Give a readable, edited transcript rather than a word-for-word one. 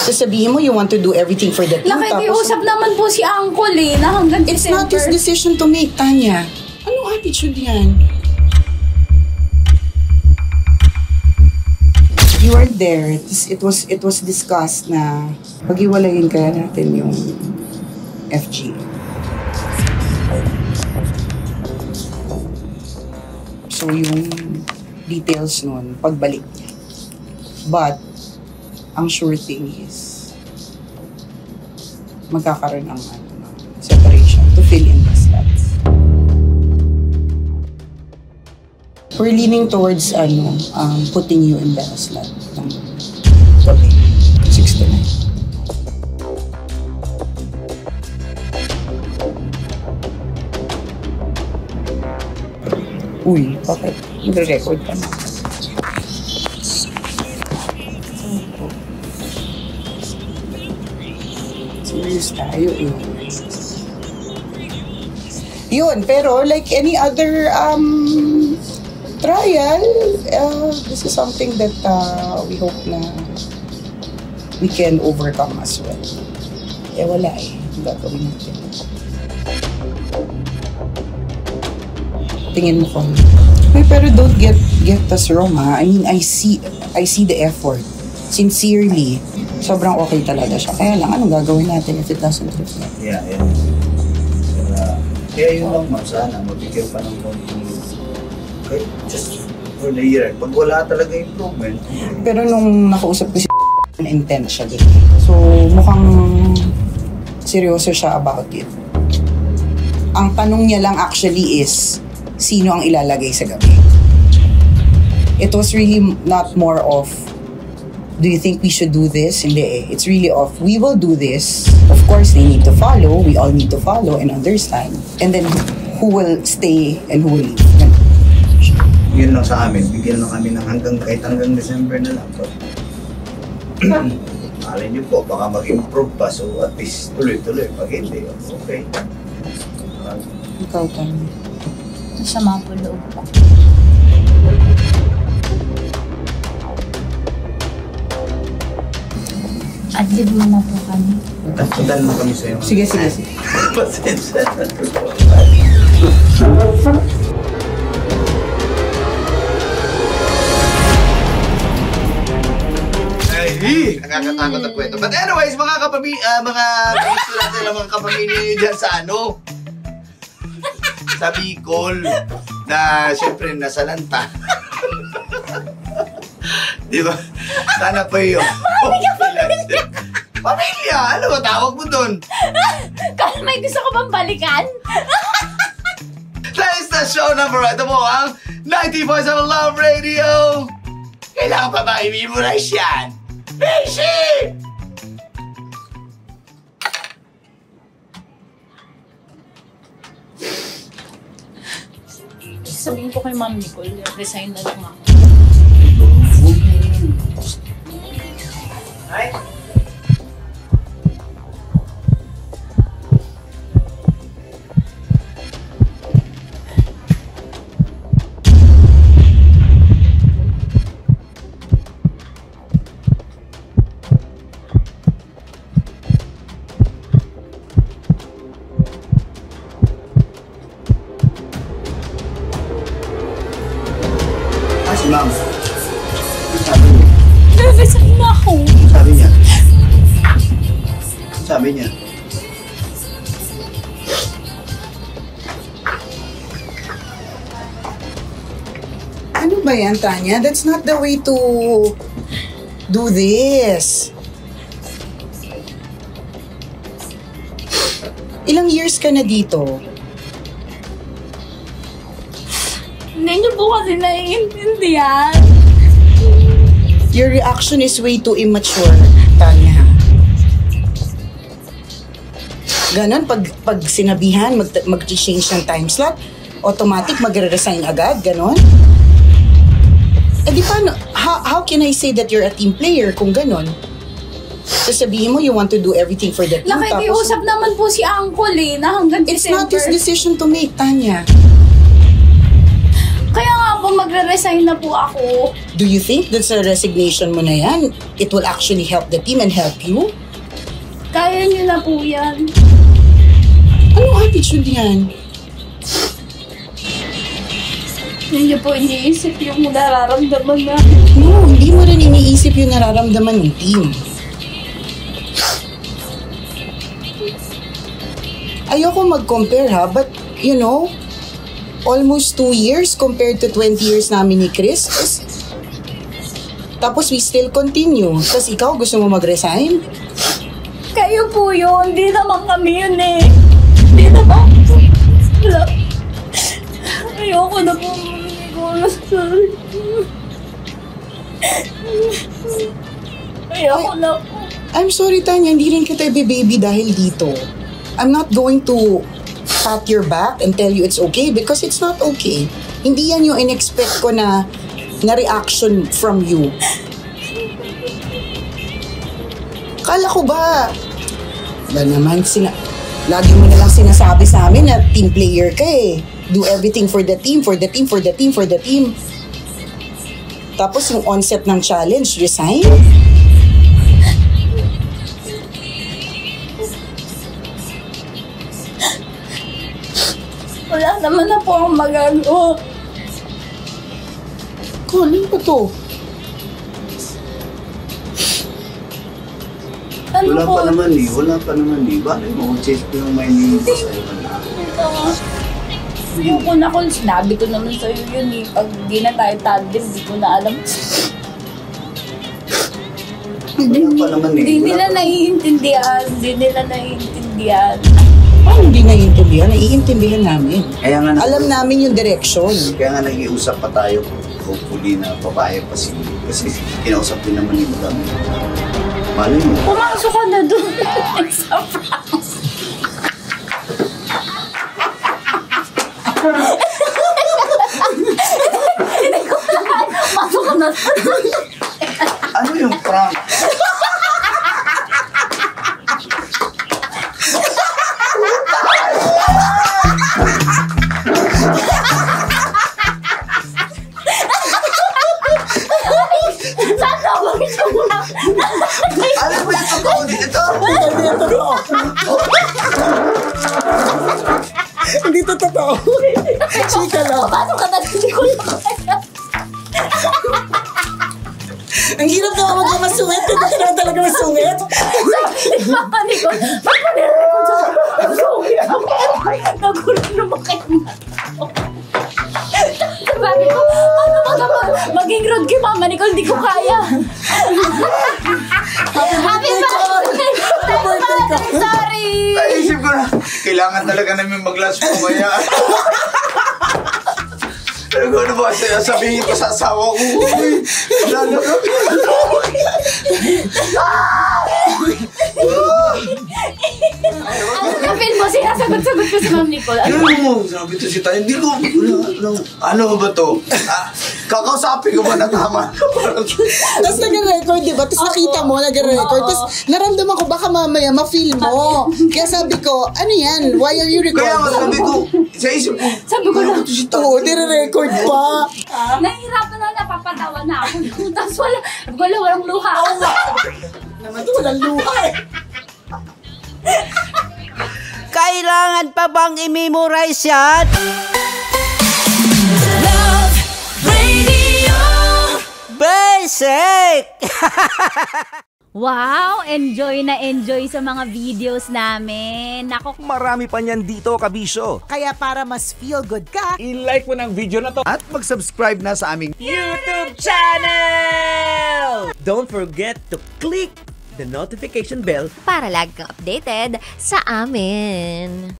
Sasabihin mo, you want to do everything for the team. Nakikiusap naman po si Angkol eh, na hanggang It's December. not his decision to make, Tanya. Anong attitude yan? You were there. It was discussed na pag-iwalayin kaya natin yung FG. So yung details nun, pagbalik niya. But, ang sure thing is, magkakaroon ng separation to fill in the slots. We're leaning towards putting you in the slot ng gabi, 6 to 9. Uy, bakit? Nagre-record ka na. Serious tayo eh. Yun, pero like any other trial, this is something that we hope na we can overcome as well. Eh wala eh, gagawin natin. Tingin mo kung pero don't get us wrong ha. I mean, I see the effort. Sincerely, sobrang okay talaga siya. Kaya lang, anong gagawin natin if it doesn't reflect? Yeah. Kaya yun lang ma'am, sana mabigyan pa ng konting just for the year. Pag wala talaga improvement. Pero nung nakausap ko si intent siya din. So, mukhang seryoso siya about it. Ang tanong niya lang actually is, sino ang ilalagay sa gabi? It was really not more of, do you think we should do this? Hindi eh. It's really of, we will do this. Of course, they need to follow. We all need to follow and understand. And then, who will stay and who will leave? Yun lang sa amin. Bigyan lang kami ng kahit hanggang December na lang. Alin niyo po, baka mag-improve pa. So, at least tuloy-tuloy. Pag hindi, okay. Ikaw, Tanya. Masama po loob ko. Adlib mo na po kami. Tapudan mo kami sa'yo. Sige. Pasensya na po. Ay, nakakatakot ang kwento. But anyways, mga kapamilya dyan sa sa Bicol, na siyempre nasa lanta. Di ba? Sana pa yun. Pamilya! Ano ba tawag mo dun? Kaya may gusto ko bang balikan? That is the show number. Ito mo ang 90.7 Love Radio. Kailangan pa ba i-memorize yan? Beshi! Sabihin ko kay Ma'am Nicole, resign na lang ako. Ay? Si Ma'am. Ano sabi niya? Nag-resign na ako. Ano sabi niya? Ano sabi niya? Ano ba yan, Tanya? That's not the way to do this. Ilang years ka na dito? Hindi niyo po kasi naiintindihan. Your reaction is way too immature, Tanya. Ganon, pag sinabihan, mag-change ng time slot, automatic magre-resign agad, ganon. Eh di paano, how can I say that you're a team player kung ganon? Sasabihin mo, you want to do everything for the team. Nakikiusap naman po si Angkol eh, na hanggang It's December. not his decision to make, Tanya. Kaya nga po, magre-resign na po ako. Do you think that sa resignation mo na yan, it will actually help the team and help you? Kaya niyo na po yan. Anong attitude yan? Hindi niyo po iniisip yung nararamdaman na. No, hindi mo rin iniisip yung nararamdaman ng team. Ayoko mag-compare ha, but you know, almost 2 years compared to 20 years namin ni Chris. Tapos we still continue. Tapos ikaw, gusto mo mag-resign? Kayo po yun. Hindi naman kami yun eh. Hindi naman. Wala. Ayoko na po. Ayoko na po. I'm sorry, Tanya. Hindi rin kita baby dahil dito. I'm not going to pat your back and tell you it's okay because it's not okay. Hindi yan yung in-expect ko na reaction from you. Kala ko ba naman, lagi mo nalang sinasabi sa amin na team player ka eh. Do everything for the team, for the team, for the team, for the team. Tapos yung onset ng challenge, resign? Wala naman na po ang magagawa. Ano ba to? Ano Wala po? pa naman eh. Bakit mo chase ko yung may nilito sa'yo na? Ayoko na kung sinabi ko naman sa'yo yun eh. Pag di na tayo tandem, di ko na alam. Wala pa naman eh. Hindi nila Wala pa. naiintindihan. Paano hindi naiintindihan? Naiintindihan namin. Kaya nga Alam namin yung direction. Kaya nga nag-iusap pa tayo, hopefully na papayag pa si kasi kinausap din naman ni Madam. Malay mo. Pumasok ka na doon. Sa France. Hindi ko lahat. Pasok ka na doon. Ano yung prank? Ano ba yung totoo dito? Hindi to totoo. Chika lang. Pasok ka na doon. Hindi ko lahat. Ang hirap na mag-masungit. Hindi ka naman talaga masungit. Mama Nicole. Mama Nicole. Nagulat naman kayo na. Sabi ko, ano maging rude kay Mama Nicole, di ko kaya. Happy birthday! Sorry! Naisip ko na, kailangan talaga namin mag-lunch mamaya. Ano ba sabihin ko sa asawa ko? Uy, lalo na. Kapil mo, sinasagot-sagot ko si Ma'am Nicole. Ano mo? Sabi to si Tanya, hindi ko, ano ba to? Kakausapin ko ba na tama? Tapos nag-record, di ba? Tapos nakita mo, nag-record. Tapos naramdaman ko, baka mamaya ma-feel mo. Kaya sabi ko, ano yan? Why are you Kaya nga recording? sabi ko, sa isip ko, Sabi ko lang, Oo, nire-record pa. nahihirapan na, napapatawa na ako. Tapos walang luha. Naman ito, walang luha eh. Kailangan pa bang i-memorize yan? Love Radio. Basic! Wow! Enjoy na enjoy sa mga videos namin. Nako, Marami pa niyan dito, kabisyo. Kaya para mas feel good ka, I-like mo ng video na to at mag-subscribe na sa aming YouTube channel! Don't forget to click the notification bell Para lagi kang updated sa amin.